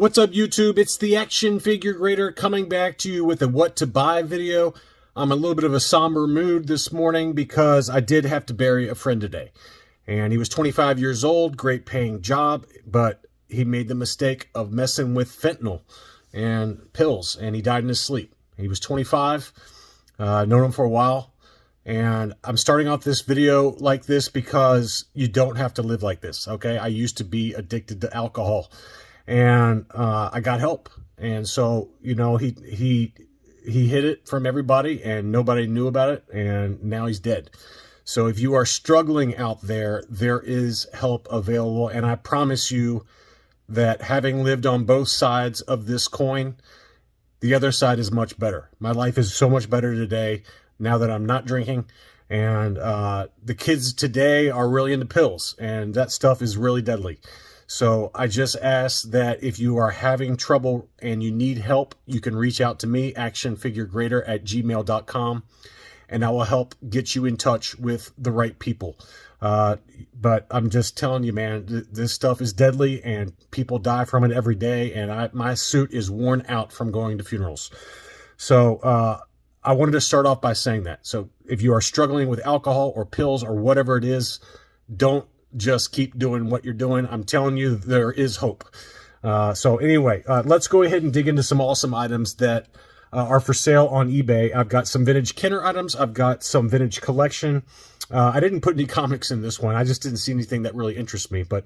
What's up, YouTube? It's the Action Figure Grader coming back to you with a what to buy video. I'm a little bit of a somber mood this morning because I did have to bury a friend today. And he was 25 years old, great paying job, but he made the mistake of messing with fentanyl and pills, and he died in his sleep. He was 25, known him for a while, and I'm starting off this video like this because you don't have to live like this, okay? I used to be addicted to alcohol, and I got help. And so, you know, he hid it from everybody, and nobody knew about it, and now he's dead. So if you are struggling out there, there is help available, and I promise you that having lived on both sides of this coin, the other side is much better. My life is so much better today now that I'm not drinking, and the kids today are really into pills, and that stuff is really deadly. So I just ask that if you are having trouble and you need help, you can reach out to me, actionfiguregrader@gmail.com, and I will help get you in touch with the right people. But I'm just telling you, man, this stuff is deadly, and people die from it every day, and my suit is worn out from going to funerals. So I wanted to start off by saying that. So if you are struggling with alcohol or pills or whatever it is, don't just keep doing what you're doing. I'm telling you, there is hope. So anyway, let's go ahead and dig into some awesome items that are for sale on eBay. I've got some vintage Kenner items. I've got some vintage collection. I didn't put any comics in this one. I just didn't see anything that really interests me. But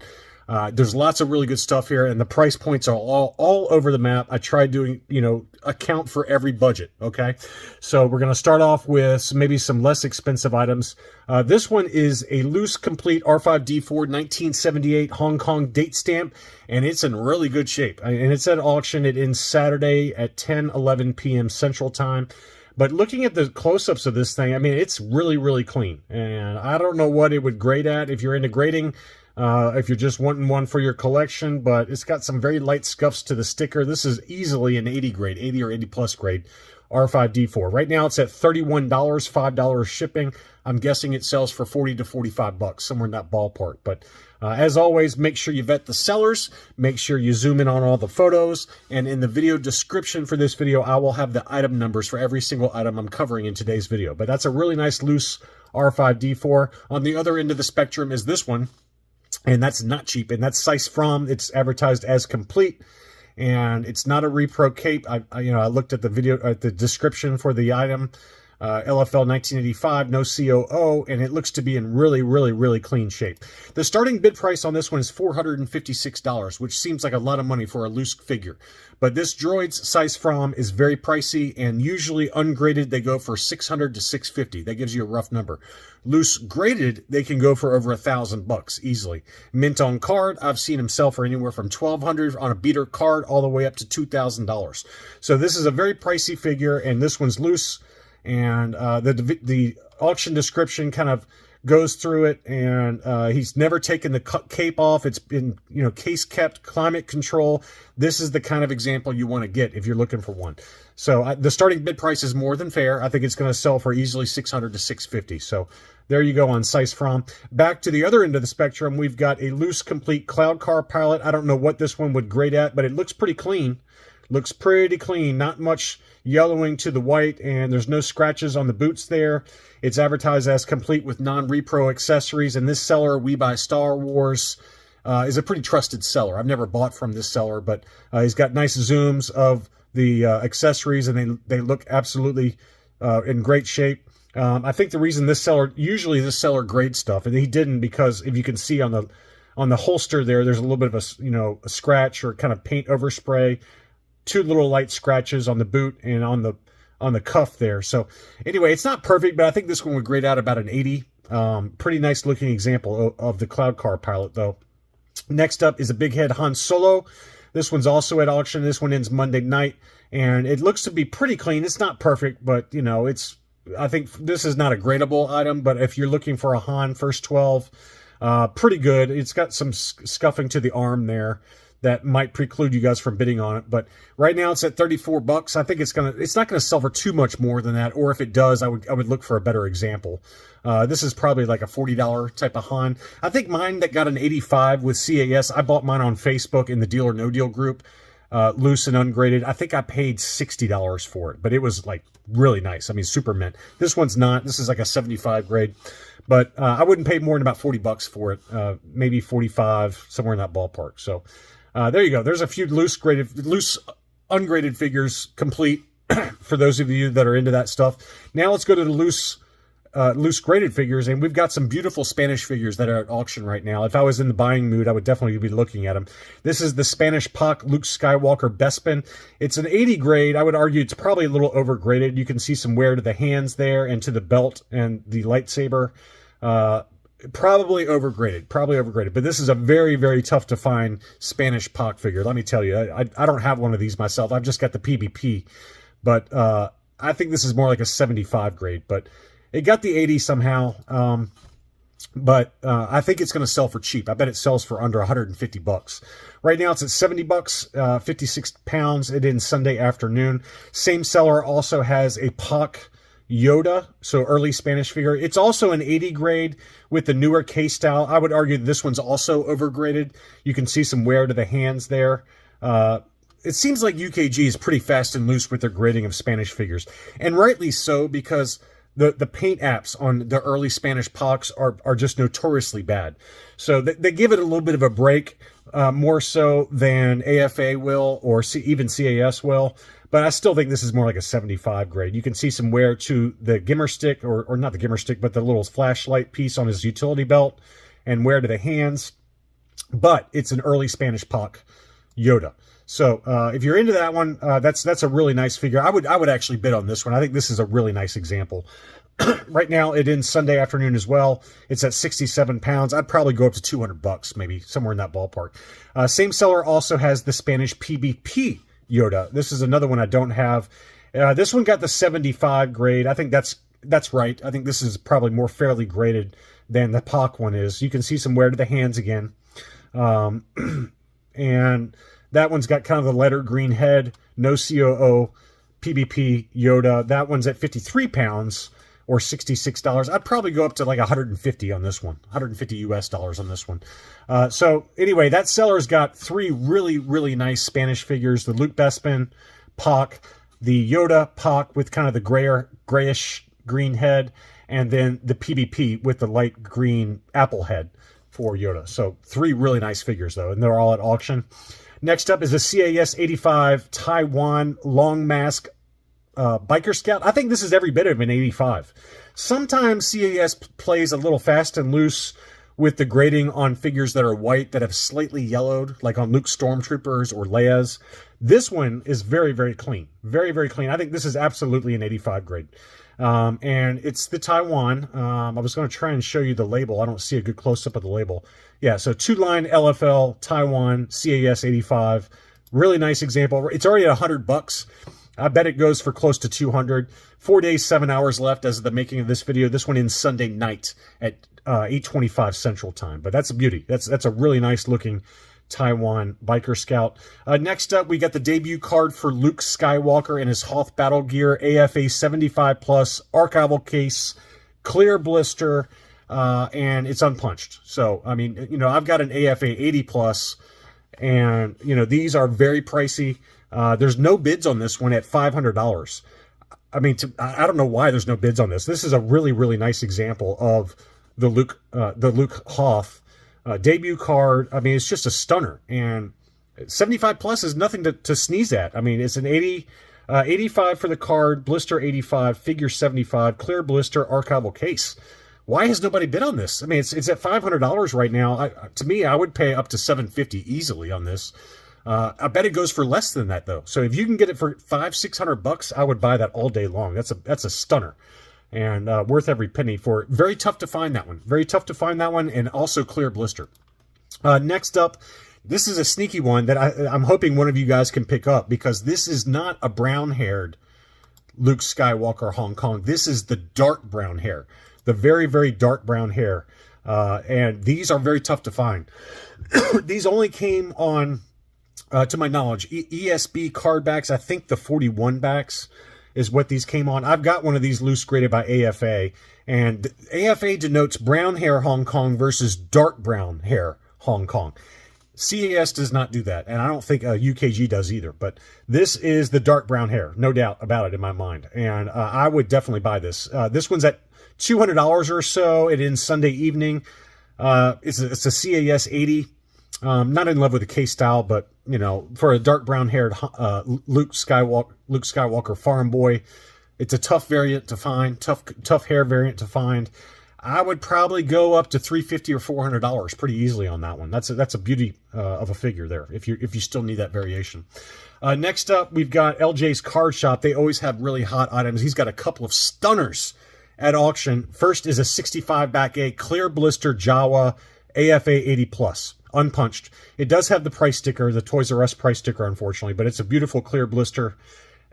there's lots of really good stuff here, and the price points are all over the map. I tried doing, you know, account for every budget, okay? So we're going to start off with maybe some less expensive items. This one is a loose, complete R5D4 1978 Hong Kong date stamp, and it's in really good shape. And it's at auction. It ends Saturday at 10:11 p.m. Central Time. But looking at the close-ups of this thing, I mean, it's really, really clean. And I don't know what it would grade at if you're into grading, if you're just wanting one for your collection, but it's got some very light scuffs to the sticker. This is easily an 80 grade, 80 or 80 plus grade R5D4. Right now it's at $31, $5 shipping. I'm guessing it sells for 40 to 45 bucks, somewhere in that ballpark. But as always, make sure you vet the sellers, make sure you zoom in on all the photos, and in the video description for this video, I will have the item numbers for every single item I'm covering in today's video. But that's a really nice loose R5D4. On the other end of the spectrum is this one, and that's not cheap, and that's Sise Fromm. It's advertised as complete, and it's not a repro cape. I looked at the video, at the description for the item. LFL 1985, no COO, and it looks to be in really, really, really clean shape. The starting bid price on this one is $456, which seems like a lot of money for a loose figure. But this droid's Sise Fromm is very pricey, and usually ungraded they go for $600 to $650. That gives you a rough number. Loose graded, they can go for over $1,000 easily. Mint on card, I've seen them sell for anywhere from $1,200 on a beater card all the way up to $2,000. So this is a very pricey figure, and this one's loose. And the auction description kind of goes through it, and he's never taken the cape off. It's been, you know, case kept, climate control. This is the kind of example you want to get if you're looking for one. So the starting bid price is more than fair. I think it's going to sell for easily $600 to $650. So there you go on Sise Fromm. Back to the other end of the spectrum, we've got a loose, complete Cloud Car pilot. I don't know what this one would grade at, but it looks pretty clean. Looks pretty clean, not much yellowing to the white, and there's no scratches on the boots there. It's advertised as complete with non-repro accessories, and this seller, We Buy Star Wars, is a pretty trusted seller. I've never bought from this seller, but he's got nice zooms of the accessories, and they look absolutely in great shape. I think the reason usually this seller grades stuff, and he didn't, because if you can see on the holster there's a little bit of a scratch or kind of paint overspray. Two little light scratches on the boot and on the cuff there. So anyway, it's not perfect, but I think this one would grade out about an 80. Pretty nice looking example of the Cloud Car pilot, though. Next up is a big head Han Solo. This one's also at auction. This one ends Monday night, and it looks to be pretty clean. It's not perfect, but you know, I think this is not a gradable item, but if you're looking for a Han first 12, pretty good. It's got some scuffing to the arm there that might preclude you guys from bidding on it. But right now it's at 34 bucks. I think it's not gonna sell for too much more than that, or if it does, I would look for a better example. This is probably like a $40 type of Han. I think mine that got an 85 with CAS, I bought mine on Facebook in the Deal or No Deal group. loose and ungraded. I think I paid $60 for it, but it was like really nice. I mean, super mint. This one's not. This is like a 75 grade, but I wouldn't pay more than about $40 for it. Maybe 45, somewhere in that ballpark. So there you go. There's a few loose ungraded figures complete for those of you that are into that stuff. Now let's go to the loose graded figures, and we've got some beautiful Spanish figures that are at auction right now. If I was in the buying mood, I would definitely be looking at them. This is the Spanish Poch Luke Skywalker Bespin. It's an 80 grade. I would argue it's probably a little overgraded. You can see some wear to the hands there and to the belt and the lightsaber. Probably overgraded, but this is a very, very tough to find Spanish Poch figure. Let me tell you, I don't have one of these myself. I've just got the PBP, but I think this is more like a 75 grade, but it got the 80 somehow, but I think it's going to sell for cheap. I bet it sells for under 150 bucks. Right now it's at 70 bucks, 56 pounds. It ends Sunday afternoon. Same seller also has a Poch Yoda, so early Spanish figure. It's also an 80 grade with the newer case style. I would argue this one's also overgraded. You can see some wear to the hands there. It seems like UKG is pretty fast and loose with their grading of Spanish figures, and rightly so, because the paint apps on the early Spanish Pochs are just notoriously bad. So they give it a little bit of a break, more so than AFA will or even CAS will. But I still think this is more like a 75 grade. You can see some wear to the gimmer stick, or not the gimmer stick, but the little flashlight piece on his utility belt, and wear to the hands. But it's an early Spanish Poch Yoda. So if you're into that one, that's a really nice figure. I would actually bid on this one. I think this is a really nice example. Right now it ends Sunday afternoon as well. It's at 67 pounds. I'd probably go up to 200 bucks, maybe somewhere in that ballpark. Same seller also has the Spanish PBP Yoda. This is another one I don't have. This one got the 75 grade. I think that's right. I think this is probably more fairly graded than the Poch one is. You can see some wear to the hands again. And that one's got kind of the letter green head, no COO, PBP Yoda. That one's at 53 pounds or $66. I'd probably go up to like 150 on this one, 150 US dollars on this one. So anyway, that seller's got three really, really nice Spanish figures: the Luke Bespin Poch, the Yoda Poch with kind of the grayish green head, and then the PBP with the light green apple head for Yoda. So three really nice figures though, and they're all at auction. Next up is a CAS 85 Taiwan long mask biker scout. I think this is every bit of an 85. Sometimes CAS plays a little fast and loose with the grading on figures that are white that have slightly yellowed, like on Luke Stormtroopers or Leia's. This one is very, very clean. Very, very clean. I think this is absolutely an 85 grade. And it's the Taiwan. I was going to try and show you the label. I don't see a good close-up of the label. Yeah, so two-line LFL Taiwan CAS 85. Really nice example. It's already at 100 bucks. I bet it goes for close to 200. 4 days, 7 hours left as of the making of this video. This one ends Sunday night at 8:25 Central Time. But that's a beauty. That's a really nice looking Taiwan biker scout. Next up, we got the debut card for Luke Skywalker in his Hoth battle gear, AFA 75 plus, archival case, clear blister, and it's unpunched. So, I mean, you know, I've got an AFA 80 plus, and, you know, these are very pricey. There's no bids on this one at $500. I mean, I don't know why there's no bids on this. This is a really, really nice example of the Luke Hoth debut card. I mean, it's just a stunner, and 75 plus is nothing to sneeze at. I mean, it's an 85 for the card, blister 85, figure 75, clear blister, archival case. Why has nobody bid on this? I mean, it's at $500 right now. To me, I would pay up to $750 easily on this. I bet it goes for less than that though. So if you can get it for $500-600 bucks, I would buy that all day long. That's a stunner, and worth every penny for it. Very tough to find that one. Very tough to find that one, and also clear blister. Next up, this is a sneaky one that I'm hoping one of you guys can pick up, because this is not a brown-haired Luke Skywalker Hong Kong. This is the dark brown hair, the very, very dark brown hair, and these are very tough to find. These only came on, to my knowledge, ESB card backs. I think the 41 backs is what these came on. I've got one of these loose graded by AFA, and AFA denotes brown hair Hong Kong versus dark brown hair Hong Kong. CAS does not do that, and I don't think UKG does either. But this is the dark brown hair, no doubt about it in my mind. And I would definitely buy this. This one's at $200 or so. It ends Sunday evening. It's a CAS 80. Not in love with the case style, but you know, for a dark brown haired Luke Skywalker farm boy, it's a tough variant to find, tough hair variant to find. I would probably go up to $350 or $400 pretty easily on that one. That's a beauty of a figure there. If you still need that variation. Next up, we've got LJ's Card Shop. They always have really hot items. He's got a couple of stunners at auction. First is a 65 Back-A clear blister Jawa AFA 80 plus. Unpunched. It does have the price sticker, the Toys R Us price sticker, unfortunately, but it's a beautiful clear blister.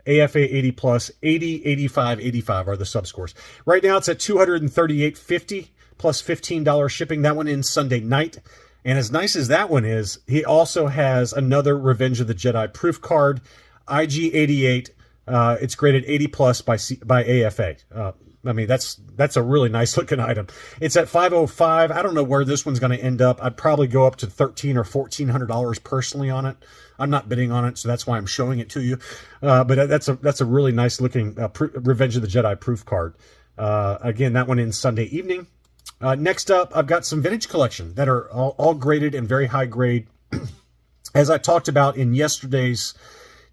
AFA 80 plus, 80, 85, 85 are the subscores. Right now it's at $238.50 plus $15 shipping. That one ends Sunday night. And as nice as that one is, he also has another Revenge of the Jedi proof card, IG88. It's graded 80 plus by AFA. I mean, that's a really nice looking item. It's at $505. I don't know where this one's going to end up. I'd probably go up to $1,300 or $1,400 personally on it. I'm not bidding on it, so that's why I'm showing it to you. But that's a really nice looking Revenge of the Jedi proof card. Again, that one ends Sunday evening. Next up, I've got some vintage collection that are all graded and very high grade. As I talked about in yesterday's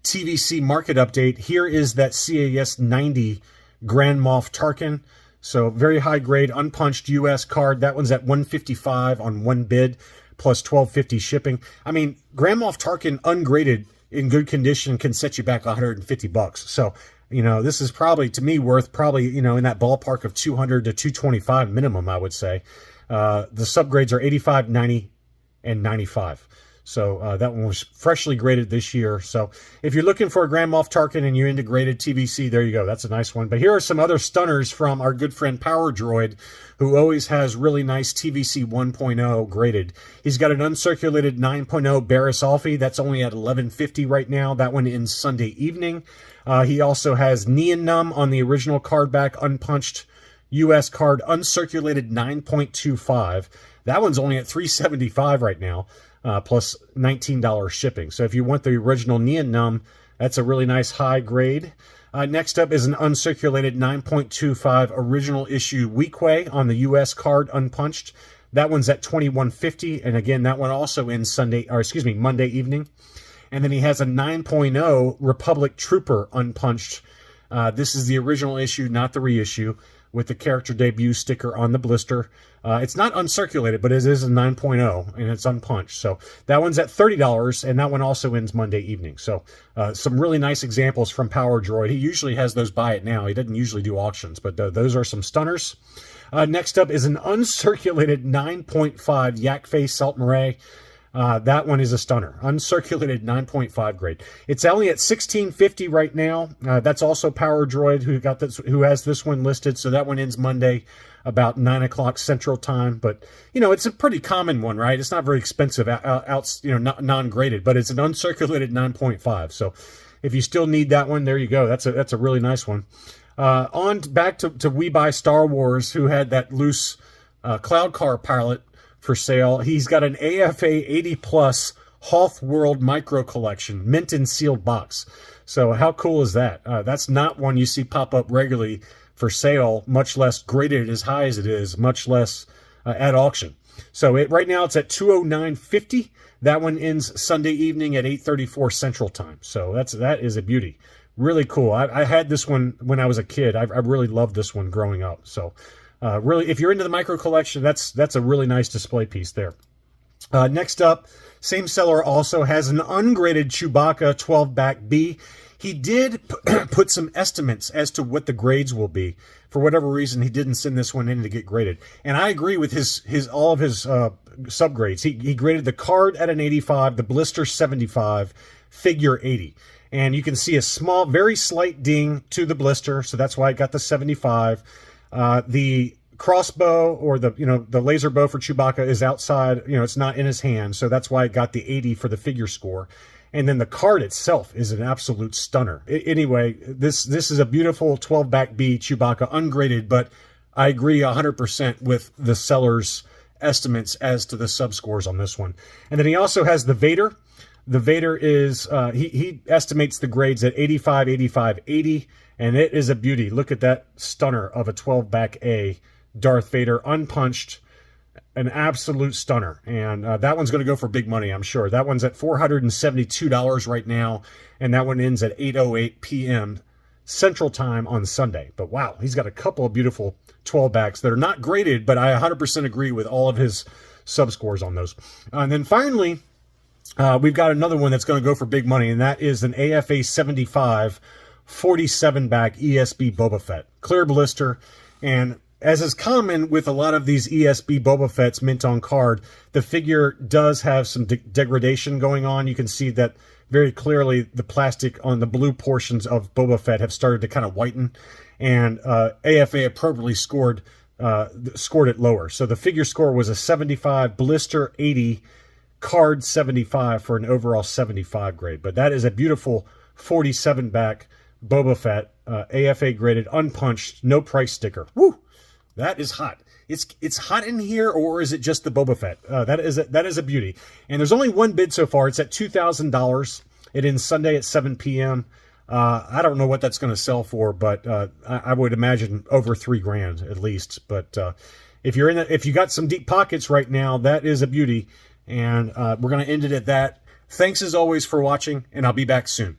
TVC market update, here is that CAS 90 Grand Moff Tarkin. So very high grade, unpunched US card. That one's at $155 on one bid, plus $12.50 shipping. I mean, Grand Moff Tarkin ungraded in good condition can set you back $150. So, you know, this is probably, to me, worth probably, you know, in that ballpark of $200 to $225 minimum, I would say. The subgrades are 85, 90, and 95. So that one was freshly graded this year. So if you're looking for a Grand Moff Tarkin and you're into graded TVC, there you go. That's a nice one. But here are some other stunners from our good friend Power Droid, who always has really nice TVC 1.0 graded. He's got an uncirculated 9.0 Barris Alfie. That's only at $11.50 right now. That one ends Sunday evening. He also has Neon Numb on the original card back, unpunched US card, uncirculated 9.25. That one's only at $375 right now. Plus $19 shipping. So if you want the original Neon Numb, that's a really nice high grade. Next up is an uncirculated 9.25 original issue Weequay on the US card, unpunched. That one's at $21.50, and again, that one also ends Monday evening. And then he has a 9.0 Republic Trooper unpunched. This is the original issue, not the reissue, with the character debut sticker on the blister. It's not uncirculated, but it is a 9.0, and it's unpunched. So that one's at $30, and that one also ends Monday evening. So some really nice examples from Power Droid. He usually has those buy it now. He doesn't usually do auctions, but those are some stunners. Next up is an uncirculated 9.5 Yak Face Salt Murray. That one is a stunner. Uncirculated 9.5 grade. It's only at $16.50 right now. That's also Power Droid who has this one listed. So that one ends Monday about 9 o'clock Central Time. But, you know, it's a pretty common one, right? It's not very expensive, non-graded, but it's an uncirculated 9.5. So if you still need that one, there you go. That's a really nice one. On back to We Buy Star Wars, who had that loose Cloud Car pilot for sale. He's got an AFA 80 plus Hoth World Micro Collection, mint and sealed box. So how cool is that? That's not one you see pop up regularly for sale, much less graded as high as it is, much less at auction. So right now it's at $209.50. That one ends Sunday evening at 8:34 Central Time. So that is a beauty. Really cool. I had this one when I was a kid. I really loved this one growing up. So really, if you're into the micro collection, that's a really nice display piece there. Next up, same seller also has an ungraded Chewbacca 12 back B. He did put some estimates as to what the grades will be. For whatever reason, he didn't send this one in to get graded. And I agree with all of his subgrades. He graded the card at an 85, the blister 75, figure 80. And you can see a small, very slight ding to the blister, so that's why it got the 75. The crossbow or the laser bow for Chewbacca is outside, it's not in his hand, so that's why it got the 80 for the figure score. And then the card itself is an absolute stunner. Anyway, this is a beautiful 12 back B Chewbacca ungraded, but I agree 100% with the seller's estimates as to the sub scores on this one. And then he also has the Vader. The Vader is, he estimates the grades at 85, 85, 80, and it is a beauty. Look at that stunner of a 12 back A Darth Vader, unpunched, an absolute stunner. And that one's going to go for big money, I'm sure. That one's at $472 right now, and that one ends at 8:08 p.m. Central Time on Sunday. But wow, he's got a couple of beautiful 12 backs that are not graded, but I 100% agree with all of his sub scores on those. And then finally, we've got another one that's going to go for big money, and that is an AFA 75 47 back ESB Boba Fett. Clear blister, and as is common with a lot of these ESB Boba Fett's mint on card, the figure does have some degradation going on. You can see that very clearly the plastic on the blue portions of Boba Fett have started to kind of whiten, and AFA appropriately scored it lower. So the figure score was a 75, blister 80, card 75 for an overall 75 grade. But that is a beautiful 47 back Boba Fett, AFA graded, unpunched, no price sticker. Woo! That is hot. It's hot in here, or is it just the Boba Fett? That is a beauty. And there's only one bid so far. It's at $2,000. It ends Sunday at 7 p.m. I don't know what that's going to sell for, but I would imagine over $3,000 at least. But if you got some deep pockets right now, that is a beauty. And we're going to end it at that. Thanks as always for watching, and I'll be back soon.